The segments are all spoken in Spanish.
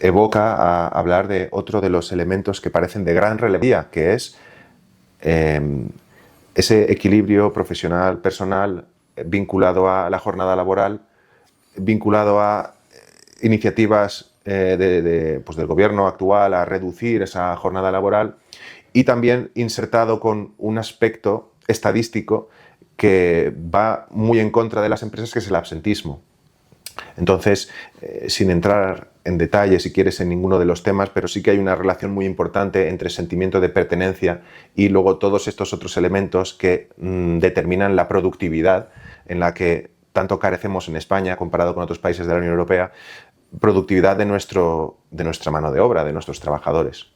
evoca a hablar de otro de los elementos que parecen de gran relevancia, que es ese equilibrio profesional, personal, vinculado a la jornada laboral, vinculado a iniciativas pues del gobierno actual a reducir esa jornada laboral, y también insertado con un aspecto estadístico que va muy en contra de las empresas, que es el absentismo. Entonces, sin entrar en detalle, si quieres, en ninguno de los temas, pero sí que hay una relación muy importante entre sentimiento de pertenencia y luego todos estos otros elementos que determinan la productividad, en la que tanto carecemos en España comparado con otros países de la Unión Europea, productividad de nuestra mano de obra, de nuestros trabajadores.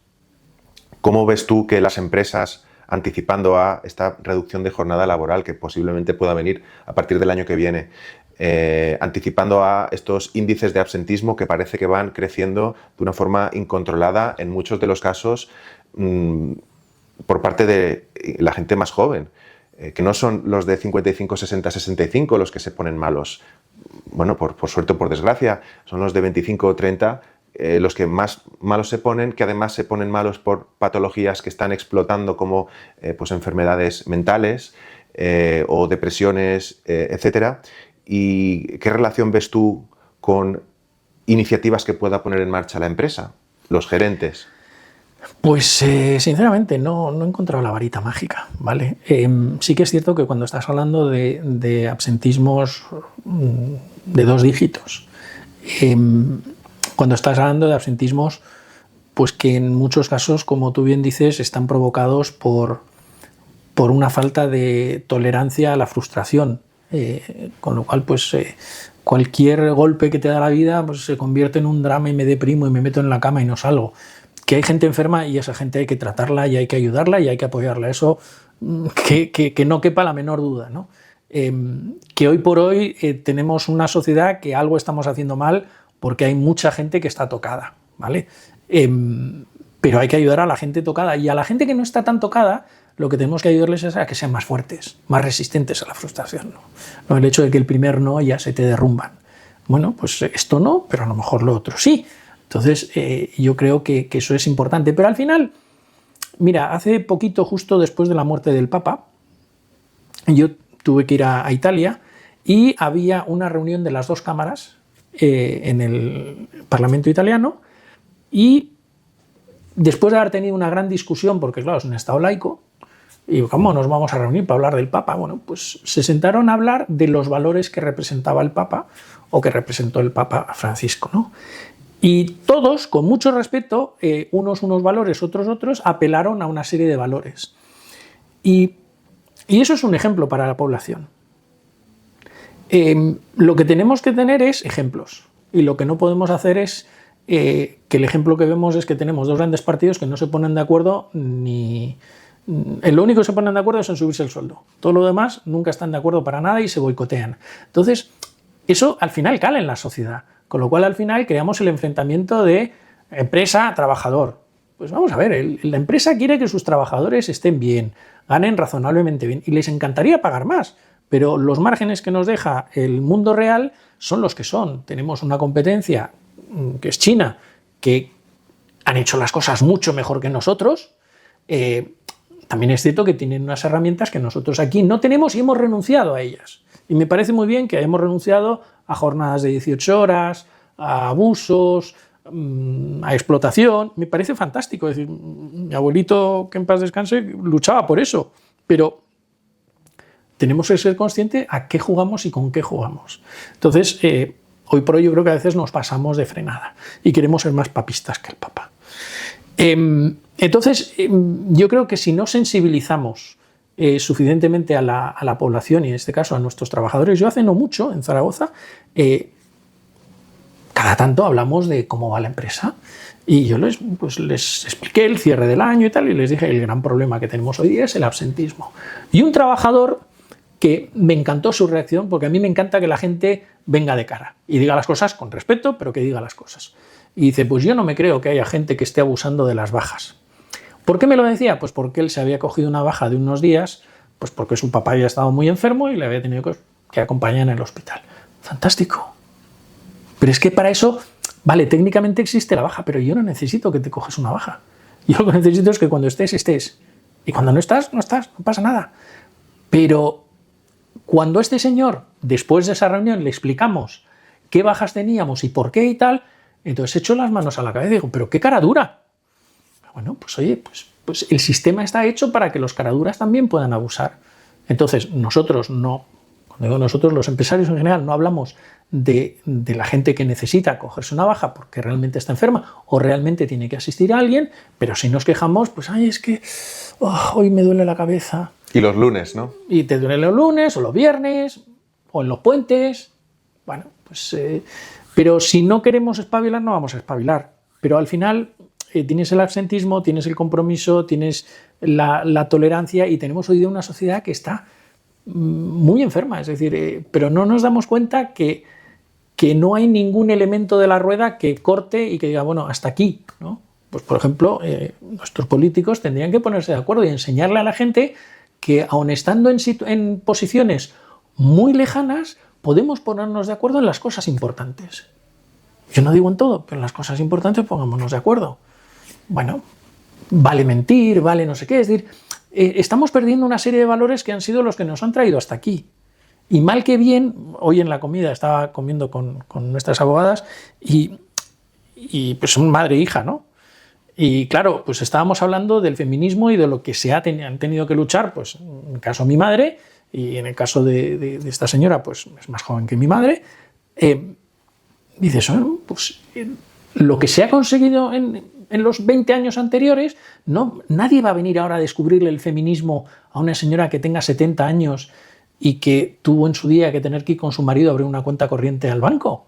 ¿Cómo ves tú que las empresas, anticipando a esta reducción de jornada laboral que posiblemente pueda venir a partir del año que viene, anticipando a estos índices de absentismo que parece que van creciendo de una forma incontrolada, en muchos de los casos por parte de la gente más joven, que no son los de 55, 60, 65 los que se ponen malos? Bueno, por suerte o por desgracia, son los de 25 o 30 los que más malos se ponen, que además se ponen malos por patologías que están explotando, como pues enfermedades mentales o depresiones, etcétera. ¿Y qué relación ves tú con iniciativas que pueda poner en marcha la empresa, los gerentes? Pues sinceramente no he encontrado la varita mágica, ¿vale? Sí que es cierto que cuando estás hablando de absentismos de 2 dígitos, cuando estás hablando de absentismos, pues que en muchos casos, como tú bien dices, están provocados por una falta de tolerancia a la frustración, con lo cual pues cualquier golpe que te da la vida pues se convierte en un drama y me deprimo y me meto en la cama y no salgo. Que hay gente enferma y esa gente hay que tratarla y hay que ayudarla y hay que apoyarla, eso que no quepa la menor duda, ¿no? Que hoy por hoy tenemos una sociedad que algo estamos haciendo mal porque hay mucha gente que está tocada, ¿vale? Pero hay que ayudar a la gente tocada, y a la gente que no está tan tocada lo que tenemos que ayudarles es a que sean más fuertes, más resistentes a la frustración, ¿no? No el hecho de que el primer no ya se te derrumban. Bueno, pues esto no, pero a lo mejor lo otro sí. Entonces yo creo que eso es importante. Pero al final, mira, hace poquito, justo después de la muerte del Papa, yo tuve que ir a Italia y había una reunión de las 2 cámaras en el Parlamento italiano, y después de haber tenido una gran discusión, porque claro, es un estado laico, y ¿cómo nos vamos a reunir para hablar del Papa? Bueno, pues se sentaron a hablar de los valores que representaba el Papa o que representó el Papa Francisco, ¿no? Y todos, con mucho respeto, unos valores, otros, apelaron a una serie de valores. Y eso es un ejemplo para la población. Lo que tenemos que tener es ejemplos, y lo que no podemos hacer es que el ejemplo que vemos es que tenemos 2 grandes partidos que no se ponen de acuerdo ni... En lo único que se ponen de acuerdo es en subirse el sueldo. Todo lo demás nunca están de acuerdo para nada y se boicotean. Entonces, eso al final cala en la sociedad, con lo cual al final creamos el enfrentamiento de empresa-trabajador. Pues vamos a ver, la empresa quiere que sus trabajadores estén bien, ganen razonablemente bien, y les encantaría pagar más, pero los márgenes que nos deja el mundo real son los que son. Tenemos una competencia que es China, que han hecho las cosas mucho mejor que nosotros. También es cierto que tienen unas herramientas que nosotros aquí no tenemos y hemos renunciado a ellas. Y me parece muy bien que hayamos renunciado a jornadas de 18 horas, a abusos, a explotación. Me parece fantástico. Es decir, mi abuelito, que en paz descanse, luchaba por eso. Pero tenemos que ser conscientes a qué jugamos y con qué jugamos. Entonces, hoy por hoy yo creo que a veces nos pasamos de frenada y queremos ser más papistas que el Papa. Entonces, yo creo que si no sensibilizamos suficientemente a la población, y en este caso a nuestros trabajadores, yo hace no mucho en Zaragoza, cada tanto hablamos de cómo va la empresa, y yo les expliqué el cierre del año y tal, y les dije el gran problema que tenemos hoy día es el absentismo. Y un trabajador que me encantó su reacción, porque a mí me encanta que la gente venga de cara y diga las cosas con respeto, pero que diga las cosas. Y dice, pues yo no me creo que haya gente que esté abusando de las bajas. ¿Por qué me lo decía? Pues porque él se había cogido una baja de unos días, pues porque su papá había estado muy enfermo y le había tenido que acompañar en el hospital. Fantástico. Pero es que para eso Vale, técnicamente existe la baja, pero yo no necesito que te coges una baja. Yo lo que necesito es que cuando estés. Y cuando no estás, no pasa nada. Pero cuando este señor, después de esa reunión, le explicamos qué bajas teníamos y por qué y tal, entonces echo las manos a la cabeza y digo, pero qué cara dura. Bueno, pues oye, pues el sistema está hecho para que los caraduras también puedan abusar. Entonces, nosotros no, cuando digo nosotros, los empresarios en general, no hablamos de la gente que necesita cogerse una baja porque realmente está enferma o realmente tiene que asistir a alguien, pero si nos quejamos, pues ay, es que hoy me duele la cabeza. Y los lunes, ¿no? Y te duele los lunes o los viernes o en los puentes. Bueno, pues... pero si no queremos espabilar, no vamos a espabilar. Pero al final tienes el absentismo, tienes el compromiso, tienes la tolerancia y tenemos hoy día una sociedad que está muy enferma. Es decir, pero no nos damos cuenta que no hay ningún elemento de la rueda que corte y que diga, bueno, hasta aquí, ¿no? Pues, por ejemplo, nuestros políticos tendrían que ponerse de acuerdo y enseñarle a la gente que, aun estando en posiciones muy lejanas, podemos ponernos de acuerdo en las cosas importantes. Yo no digo en todo, pero en las cosas importantes pongámonos de acuerdo. Bueno, vale mentir, vale no sé qué. Es decir, estamos perdiendo una serie de valores que han sido los que nos han traído hasta aquí. Y mal que bien, hoy en la comida estaba comiendo con nuestras abogadas y pues son madre e hija, ¿no? Y claro, pues estábamos hablando del feminismo y de lo que han tenido que luchar, pues en el caso de mi madre y en el caso de esta señora, pues es más joven que mi madre. Dices, pues lo que se ha conseguido en los 20 años anteriores, nadie va a venir ahora a descubrirle el feminismo a una señora que tenga 70 años y que tuvo en su día que tener que ir con su marido a abrir una cuenta corriente al banco.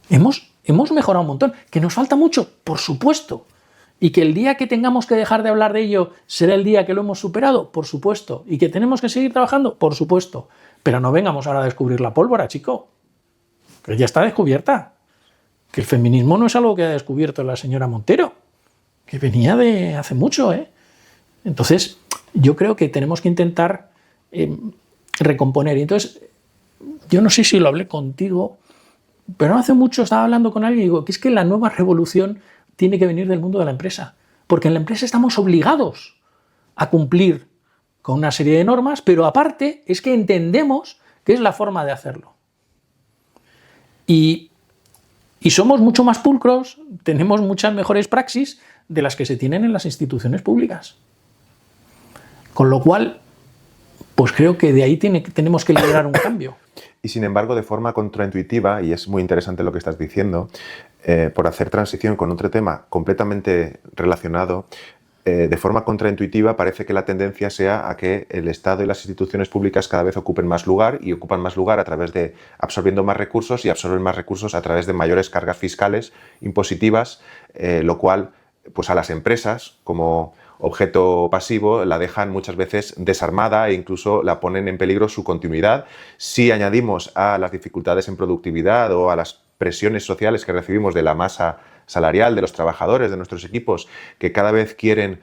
Hemos mejorado un montón. ¿Que nos falta mucho? Por supuesto. ¿Y que el día que tengamos que dejar de hablar de ello será el día que lo hemos superado? Por supuesto. ¿Y que tenemos que seguir trabajando? Por supuesto. Pero no vengamos ahora a descubrir la pólvora, chico. Que ya está descubierta. Que el feminismo no es algo que ha descubierto la señora Montero. Que venía de hace mucho, ¿eh? Entonces, yo creo que tenemos que intentar recomponer. Y entonces, yo no sé si lo hablé contigo, pero no hace mucho estaba hablando con alguien y digo que es que la nueva revolución tiene que venir del mundo de la empresa. Porque en la empresa estamos obligados a cumplir con una serie de normas, pero aparte es que entendemos que es la forma de hacerlo. Y somos mucho más pulcros, tenemos muchas mejores praxis de las que se tienen en las instituciones públicas. Con lo cual, pues creo que de ahí tenemos que lograr un cambio. Y sin embargo, de forma contraintuitiva, y es muy interesante lo que estás diciendo, por hacer transición con otro tema completamente relacionado, de forma contraintuitiva parece que la tendencia sea a que el Estado y las instituciones públicas cada vez ocupen más lugar y ocupan más lugar a través de absorbiendo más recursos y absorben más recursos a través de mayores cargas fiscales impositivas, lo cual pues a las empresas como objeto pasivo la dejan muchas veces desarmada e incluso la ponen en peligro su continuidad. Si añadimos a las dificultades en productividad o a las presiones sociales que recibimos de la masa salarial de los trabajadores, de nuestros equipos, que cada vez quieren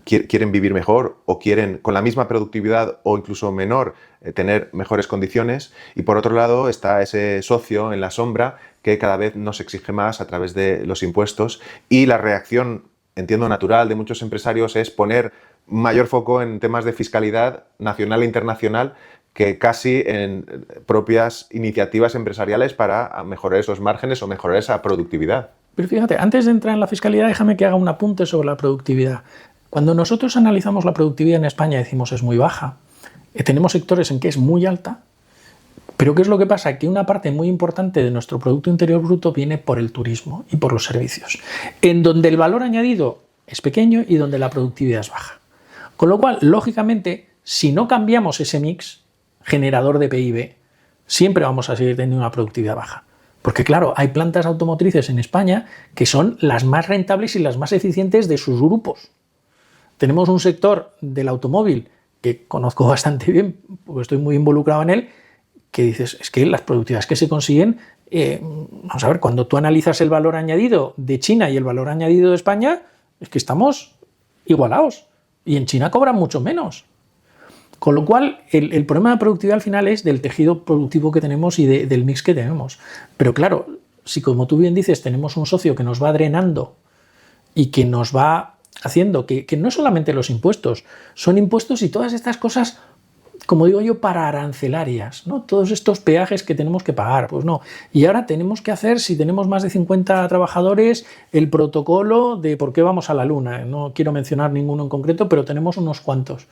quieren vivir mejor o quieren con la misma productividad o incluso menor tener mejores condiciones, y por otro lado está ese socio en la sombra que cada vez nos exige más a través de los impuestos, y la reacción, entiendo, natural de muchos empresarios es poner mayor foco en temas de fiscalidad nacional e internacional que casi en propias iniciativas empresariales para mejorar esos márgenes o mejorar esa productividad. Pero fíjate, antes de entrar en la fiscalidad, déjame que haga un apunte sobre la productividad. Cuando nosotros analizamos la productividad en España, decimos es muy baja. Tenemos sectores en que es muy alta, pero ¿qué es lo que pasa? Que una parte muy importante de nuestro Producto Interior Bruto viene por el turismo y por los servicios, en donde el valor añadido es pequeño y donde la productividad es baja. Con lo cual, lógicamente, si no cambiamos ese mix generador de PIB, siempre vamos a seguir teniendo una productividad baja. Porque claro, hay plantas automotrices en España que son las más rentables y las más eficientes de sus grupos. Tenemos un sector del automóvil que conozco bastante bien, porque estoy muy involucrado en él, que dices, es que las productividades que se consiguen, vamos a ver, cuando tú analizas el valor añadido de China y el valor añadido de España, es que estamos igualados. Y en China cobran mucho menos. Con lo cual, el problema de productividad al final es del tejido productivo que tenemos y del mix que tenemos. Pero claro, si como tú bien dices, tenemos un socio que nos va drenando y que nos va haciendo que no solamente los impuestos, son impuestos y todas estas cosas, como digo yo, para arancelarias, ¿no? Todos estos peajes que tenemos que pagar, pues no. Y ahora tenemos que hacer, si tenemos más de 50 trabajadores, el protocolo de por qué vamos a la luna. No quiero mencionar ninguno en concreto, pero tenemos unos cuantos.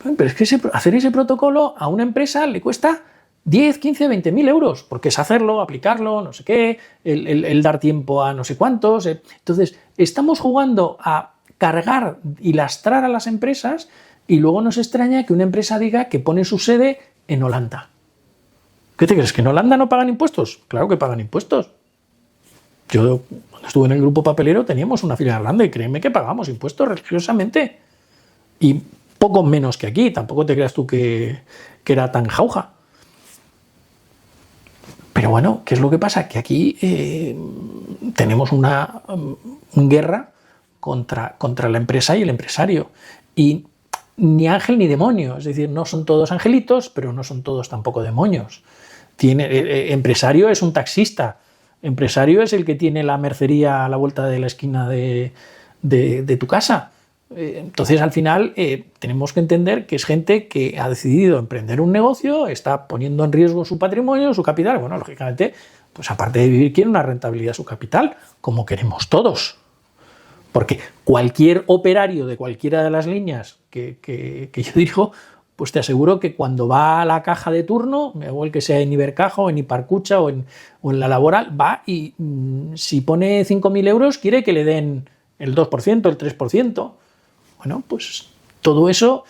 Pero es que hacer ese protocolo a una empresa le cuesta 10, 15, 20.000 euros, porque es hacerlo, aplicarlo, no sé qué, el dar tiempo a no sé cuántos. Entonces, estamos jugando a cargar y lastrar a las empresas y luego nos extraña que una empresa diga que pone su sede en Holanda. ¿Qué te crees? ¿Que en Holanda no pagan impuestos? Claro que pagan impuestos. Yo, cuando estuve en el grupo papelero, teníamos una filial en Holanda y créeme que pagamos impuestos religiosamente. Y poco menos que aquí, tampoco te creas tú que era tan jauja. Pero bueno, ¿qué es lo que pasa? Que aquí tenemos una guerra contra la empresa y el empresario. Y ni ángel ni demonio, es decir, no son todos angelitos, pero no son todos tampoco demonios. Empresario es un taxista, empresario es el que tiene la mercería a la vuelta de la esquina de tu casa. Entonces, al final, tenemos que entender que es gente que ha decidido emprender un negocio, está poniendo en riesgo su patrimonio, su capital. Bueno, lógicamente, pues aparte de vivir, quiere una rentabilidad de su capital, como queremos todos. Porque cualquier operario de cualquiera de las líneas que yo dirijo, pues te aseguro que cuando va a la caja de turno, igual que sea en Ibercaja o en Iparcucha o en la laboral, va y si pone 5.000 euros quiere que le den el 2%, el 3%. Bueno, pues todo eso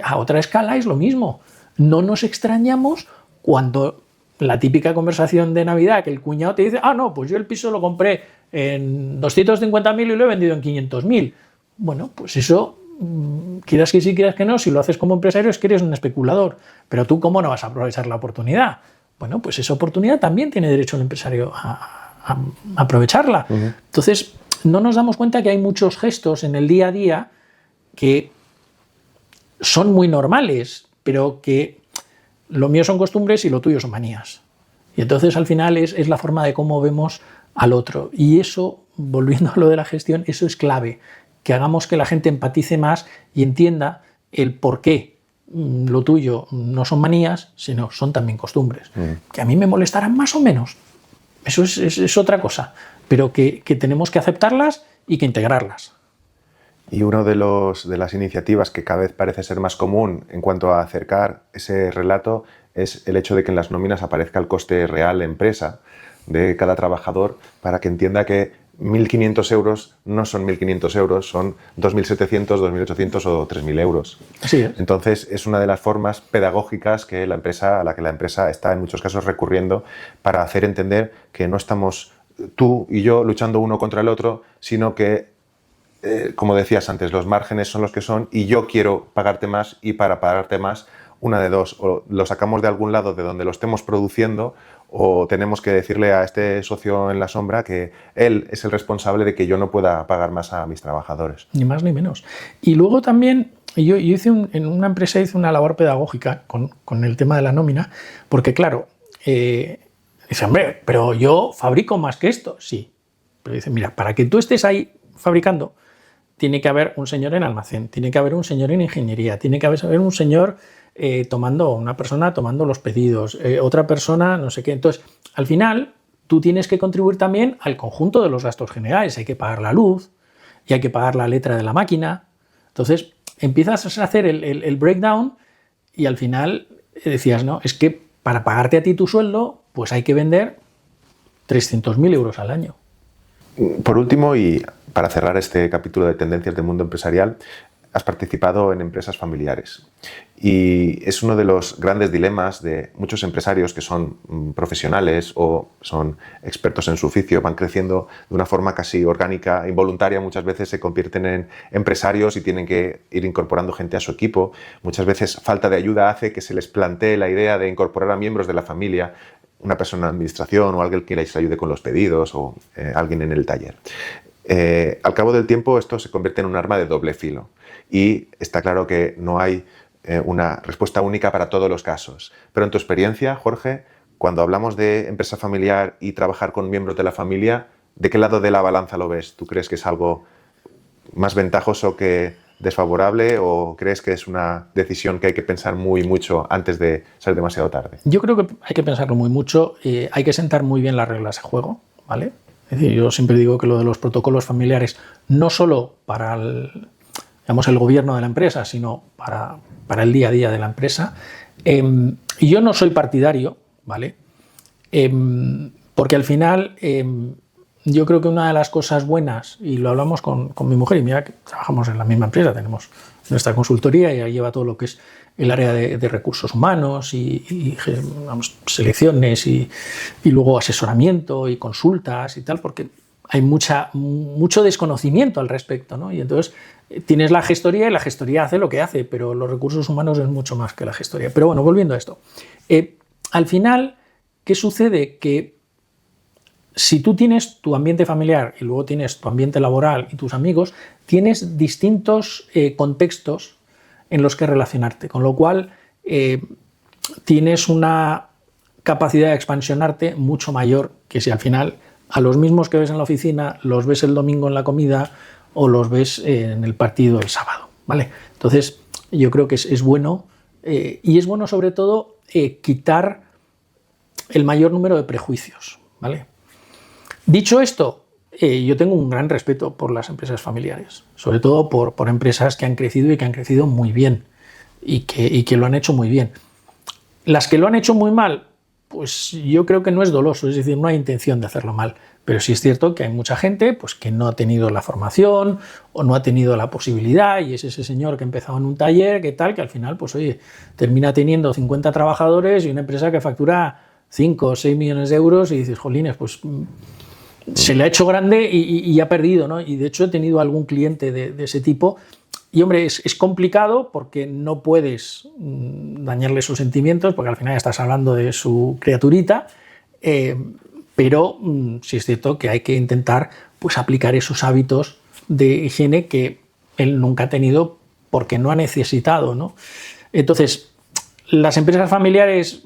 a otra escala es lo mismo. No nos extrañamos cuando la típica conversación de Navidad que el cuñado te dice, no, pues yo el piso lo compré en 250.000 y lo he vendido en 500.000. Bueno, pues eso, quieras que sí, quieras que no, si lo haces como empresario es que eres un especulador. Pero tú, ¿cómo no vas a aprovechar la oportunidad? Bueno, pues esa oportunidad también tiene derecho el empresario a aprovecharla. Uh-huh. Entonces, no nos damos cuenta que hay muchos gestos en el día a día que son muy normales, pero que lo mío son costumbres y lo tuyo son manías. Y entonces al final es la forma de cómo vemos al otro. Y eso, volviendo a lo de la gestión, eso es clave, que hagamos que la gente empatice más y entienda el por qué lo tuyo no son manías, sino son también costumbres. Que a mí me molestarán más o menos, eso es otra cosa, pero que tenemos que aceptarlas y que integrarlas. Y una de las iniciativas que cada vez parece ser más común en cuanto a acercar ese relato es el hecho de que en las nóminas aparezca el coste real de empresa de cada trabajador para que entienda que 1.500 euros no son 1.500 euros, son 2.700, 2.800 o 3.000 euros. Así es. Entonces, es una de las formas pedagógicas a la que la empresa está en muchos casos recurriendo para hacer entender que no estamos tú y yo luchando uno contra el otro, sino que como decías antes, los márgenes son los que son y yo quiero pagarte más y para pagarte más, una de dos, o lo sacamos de algún lado de donde lo estemos produciendo o tenemos que decirle a este socio en la sombra que él es el responsable de que yo no pueda pagar más a mis trabajadores. Ni más ni menos. Y luego también yo en una empresa hice una labor pedagógica con el tema de la nómina, porque claro, dice, hombre, pero yo fabrico más que esto. Sí, pero dice, mira, para que tú estés ahí fabricando, tiene que haber un señor en almacén, tiene que haber un señor en ingeniería, tiene que haber un señor una persona tomando los pedidos, otra persona no sé qué. Entonces, al final, tú tienes que contribuir también al conjunto de los gastos generales. Hay que pagar la luz y hay que pagar la letra de la máquina. Entonces, empiezas a hacer el breakdown y al final decías, no, es que para pagarte a ti tu sueldo, pues hay que vender 300.000 euros al año. Por último, y para cerrar este capítulo de Tendencias del Mundo Empresarial, has participado en empresas familiares y es uno de los grandes dilemas de muchos empresarios que son profesionales o son expertos en su oficio, van creciendo de una forma casi orgánica, involuntaria, muchas veces se convierten en empresarios y tienen que ir incorporando gente a su equipo, muchas veces falta de ayuda hace que se les plantee la idea de incorporar a miembros de la familia, una persona en administración o alguien que les ayude con los pedidos o alguien en el taller. Al cabo del tiempo esto se convierte en un arma de doble filo y está claro que no hay una respuesta única para todos los casos. Pero en tu experiencia, Jorge, cuando hablamos de empresa familiar y trabajar con miembros de la familia, ¿de qué lado de la balanza lo ves? ¿Tú crees que es algo más ventajoso que desfavorable o crees que es una decisión que hay que pensar mucho antes de ser demasiado tarde? Yo creo que hay que pensarlo muy mucho, hay que sentar muy bien las reglas de juego, ¿vale? Es decir, yo siempre digo que lo de los protocolos familiares, no solo para el gobierno de la empresa, sino para el día a día de la empresa. Y yo no soy partidario, ¿vale? Porque al final yo creo que una de las cosas buenas, y lo hablamos con mi mujer, y mira que trabajamos en la misma empresa, tenemos nuestra consultoría y ella lleva todo lo que es el área de recursos humanos y selecciones y luego asesoramiento y consultas y tal, porque hay mucho desconocimiento al respecto, ¿no? Y entonces tienes la gestoría y la gestoría hace lo que hace, pero los recursos humanos es mucho más que la gestoría. Pero bueno, volviendo a esto. Al final, ¿qué sucede? Que si tú tienes tu ambiente familiar y luego tienes tu ambiente laboral y tus amigos, tienes distintos contextos en los que relacionarte, con lo cual tienes una capacidad de expansionarte mucho mayor que si al final a los mismos que ves en la oficina los ves el domingo en la comida o los ves en el partido el sábado, ¿vale? Entonces yo creo que es bueno y es bueno sobre todo quitar el mayor número de prejuicios, ¿vale? Dicho esto, yo tengo un gran respeto por las empresas familiares, sobre todo por empresas que han crecido y que han crecido muy bien y que lo han hecho muy bien. Las que lo han hecho muy mal, pues yo creo que no es doloso, es decir, no hay intención de hacerlo mal, pero sí es cierto que hay mucha gente pues, que no ha tenido la formación o no ha tenido la posibilidad y es ese señor que empezaba en un taller, que tal, que al final, pues oye, termina teniendo 50 trabajadores y una empresa que factura 5 o 6 millones de euros y dices, jolines, pues se le ha hecho grande y ha perdido, ¿no? Y de hecho he tenido algún cliente de ese tipo y, hombre, es complicado porque no puedes dañarle sus sentimientos porque al final estás hablando de su criaturita, pero sí es cierto que hay que intentar pues, aplicar esos hábitos de higiene que él nunca ha tenido porque no ha necesitado, ¿no? Entonces, las empresas familiares,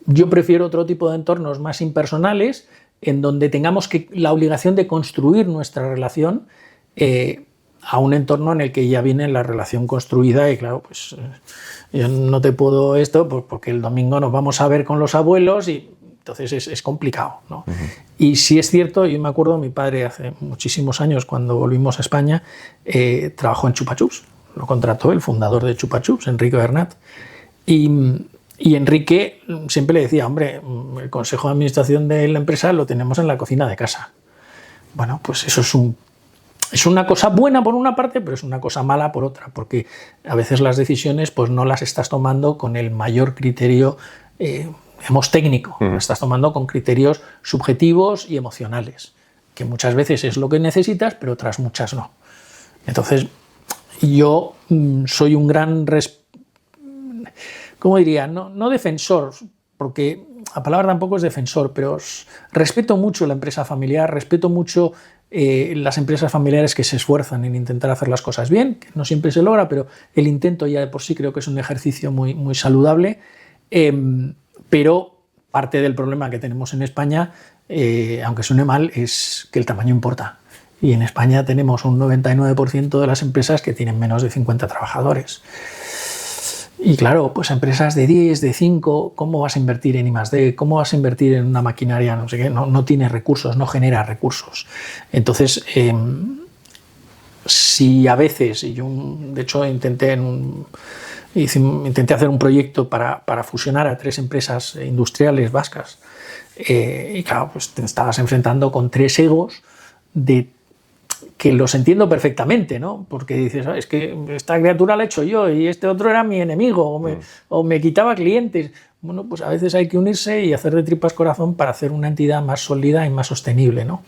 yo prefiero otro tipo de entornos más impersonales en donde tengamos la obligación de construir nuestra relación a un entorno en el que ya viene la relación construida y claro, pues yo no te puedo esto porque el domingo nos vamos a ver con los abuelos y entonces es complicado, ¿no? Uh-huh. Y sí es cierto, yo me acuerdo, mi padre hace muchísimos años cuando volvimos a España trabajó en Chupa Chups, lo contrató el fundador de Chupa Chups, Enrique Bernat, y Enrique siempre le decía, hombre, el consejo de administración de la empresa lo tenemos en la cocina de casa. Bueno, pues eso es una cosa buena por una parte, pero es una cosa mala por otra, porque a veces las decisiones pues no las estás tomando con el mayor criterio técnico, las estás tomando con criterios subjetivos y emocionales, que muchas veces es lo que necesitas, pero otras muchas no. Entonces, yo soy un gran ¿cómo diría? No defensor, porque la palabra tampoco es defensor, pero respeto mucho la empresa familiar, respeto mucho las empresas familiares que se esfuerzan en intentar hacer las cosas bien, que no siempre se logra, pero el intento ya de por sí creo que es un ejercicio muy, muy saludable, pero parte del problema que tenemos en España, aunque suene mal, es que el tamaño importa. Y en España tenemos un 99% de las empresas que tienen menos de 50 trabajadores. Y claro, pues empresas de 10, de 5, ¿cómo vas a invertir en I+D? ¿Cómo vas a invertir en una maquinaria? No sé qué, no tiene recursos, no genera recursos. Entonces, si a veces, y yo de hecho intenté hacer un proyecto para fusionar a 3 empresas industriales vascas, y claro, pues te estabas enfrentando con 3 egos que los entiendo perfectamente, ¿no? Porque dices, es que esta criatura la he hecho yo y este otro era mi enemigo o me quitaba clientes. Bueno, pues a veces hay que unirse y hacer de tripas corazón para hacer una entidad más sólida y más sostenible, ¿no?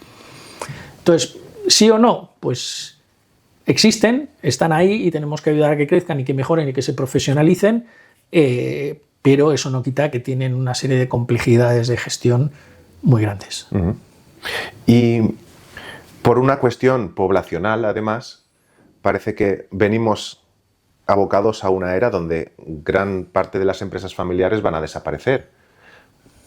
Entonces, sí o no, pues existen, están ahí y tenemos que ayudar a que crezcan y que mejoren y que se profesionalicen, pero eso no quita que tienen una serie de complejidades de gestión muy grandes. Uh-huh. Y por una cuestión poblacional, además, parece que venimos abocados a una era donde gran parte de las empresas familiares van a desaparecer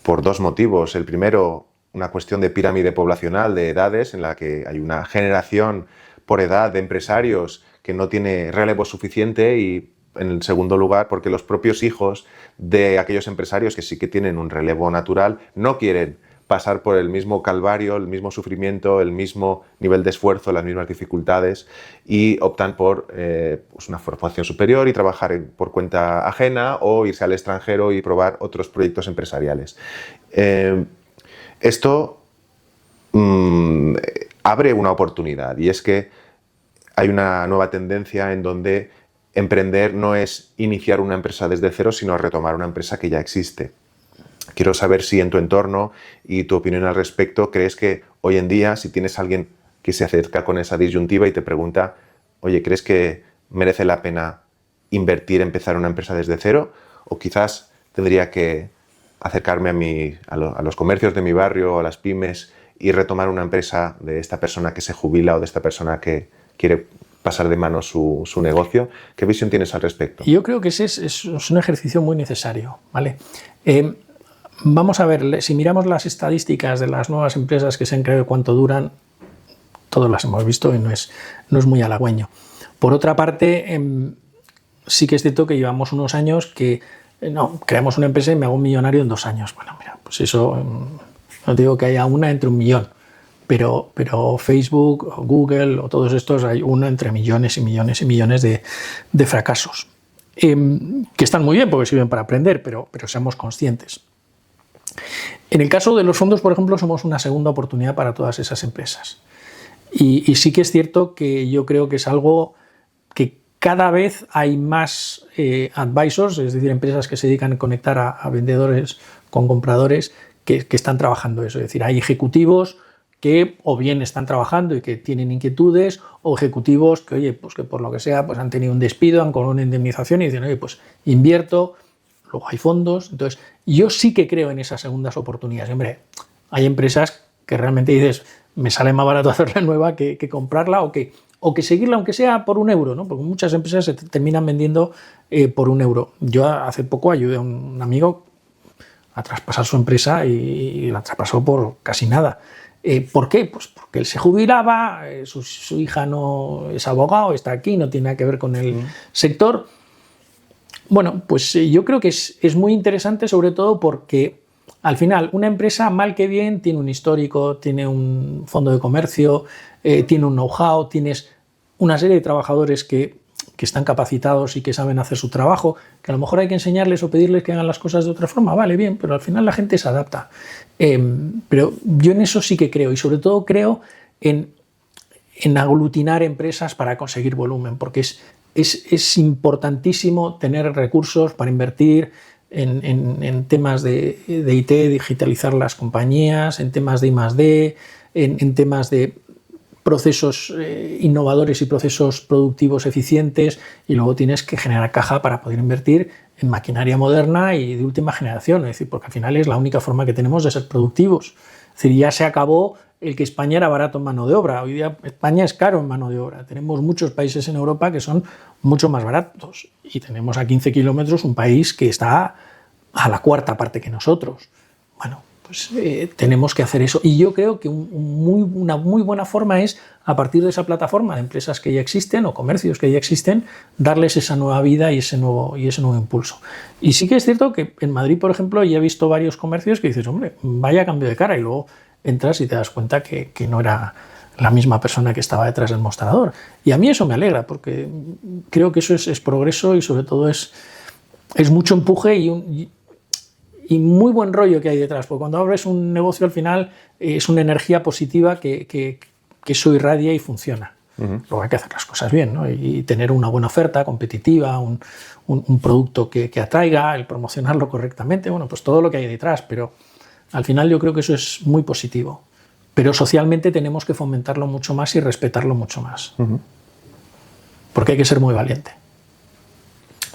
por dos motivos. El primero, una cuestión de pirámide poblacional de edades en la que hay una generación por edad de empresarios que no tiene relevo suficiente, y en el segundo lugar porque los propios hijos de aquellos empresarios que sí que tienen un relevo natural no quieren pasar por el mismo calvario, el mismo sufrimiento, el mismo nivel de esfuerzo, las mismas dificultades, y optan por pues una formación superior y trabajar por cuenta ajena o irse al extranjero y probar otros proyectos empresariales. Esto abre una oportunidad, y es que hay una nueva tendencia en donde emprender no es iniciar una empresa desde cero, sino retomar una empresa que ya existe. Quiero saber si en tu entorno y tu opinión al respecto crees que hoy en día, si tienes a alguien que se acerca con esa disyuntiva y te pregunta, oye, ¿crees que merece la pena invertir, empezar una empresa desde cero? O quizás tendría que acercarme a los comercios de mi barrio, a las pymes, y retomar una empresa de esta persona que se jubila o de esta persona que quiere pasar de mano su negocio. ¿Qué visión tienes al respecto? Yo creo que ese es un ejercicio muy necesario, ¿vale? Vamos a ver, si miramos las estadísticas de las nuevas empresas que se han creado y cuánto duran, todos las hemos visto y no es muy halagüeño. Por otra parte, sí que es cierto que llevamos unos años que creamos una empresa y me hago un millonario en 2 años. Bueno, mira, pues eso, no digo que haya una entre 1 millón, pero Facebook, Google o todos estos hay uno entre millones y millones y millones de fracasos. Que están muy bien porque sirven para aprender, pero seamos conscientes. En el caso de los fondos, por ejemplo, somos una segunda oportunidad para todas esas empresas. Y sí que es cierto que yo creo que es algo que cada vez hay más advisors, es decir, empresas que se dedican a conectar a vendedores con compradores que están trabajando eso. Es decir, hay ejecutivos que o bien están trabajando y que tienen inquietudes, o ejecutivos que, oye, pues que por lo que sea, pues han tenido un despido, han cobrado una indemnización y dicen, oye, pues invierto. Luego hay fondos. Entonces, yo sí que creo en esas segundas oportunidades. Hombre, hay empresas que realmente dices, me sale más barato hacerla nueva que comprarla o que seguirla, aunque sea por €1, ¿no? Porque muchas empresas se terminan vendiendo por €1. Yo hace poco ayudé a un amigo a traspasar su empresa y la traspasó por casi nada. ¿Por qué? Pues porque él se jubilaba, su hija no es abogado, está aquí, no tiene nada que ver con el sector. Bueno, pues yo creo que es muy interesante, sobre todo porque al final una empresa, mal que bien, tiene un histórico, tiene un fondo de comercio, tiene un know-how, tienes una serie de trabajadores que están capacitados y que saben hacer su trabajo, que a lo mejor hay que enseñarles o pedirles que hagan las cosas de otra forma, vale, bien, pero al final la gente se adapta. Pero yo en eso sí que creo, y sobre todo creo en aglutinar empresas para conseguir volumen, porque es importantísimo tener recursos para invertir en temas de IT, digitalizar las compañías, en temas de I+D, en temas de procesos innovadores y procesos productivos eficientes, y luego tienes que generar caja para poder invertir en maquinaria moderna y de última generación, es decir, porque al final es la única forma que tenemos de ser productivos. Es decir, ya se acabó el que España era barato en mano de obra. Hoy día España es caro en mano de obra. Tenemos muchos países en Europa que son mucho más baratos, y tenemos a 15 kilómetros un país que está a la cuarta parte que nosotros. Bueno, pues tenemos que hacer eso, y yo creo que una muy buena forma es, a partir de esa plataforma de empresas que ya existen o comercios que ya existen, darles esa nueva vida y ese nuevo impulso. Y sí que es cierto que en Madrid, por ejemplo, ya he visto varios comercios que dices, hombre, vaya cambio de cara, y luego entras y te das cuenta que no era la misma persona que estaba detrás del mostrador. Y a mí eso me alegra, porque creo que eso es progreso, y sobre todo es mucho empuje y muy buen rollo que hay detrás, porque cuando abres un negocio al final es una energía positiva que eso irradia y funciona. Luego hay que hacer las cosas bien, ¿no? Y tener una buena oferta competitiva, un producto que atraiga, el promocionarlo correctamente, bueno, pues todo lo que hay detrás, pero al final yo creo que eso es muy positivo. Pero socialmente tenemos que fomentarlo mucho más y respetarlo mucho más. Porque hay que ser muy valiente.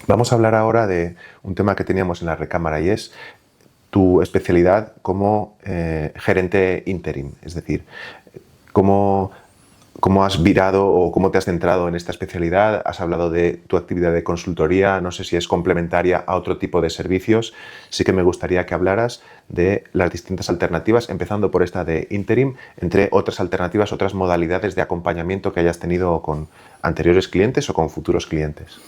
Vamos a hablar ahora de un tema que teníamos en la recámara, y es tu especialidad como gerente interim. Es decir, cómo cómo has virado o cómo te has centrado en esta especialidad. Has hablado de tu actividad de consultoría, no sé si es complementaria a otro tipo de servicios. Sí que me gustaría que hablaras de las distintas alternativas, empezando por esta de interim, entre otras alternativas, otras modalidades de acompañamiento que hayas tenido con anteriores clientes o con futuros clientes.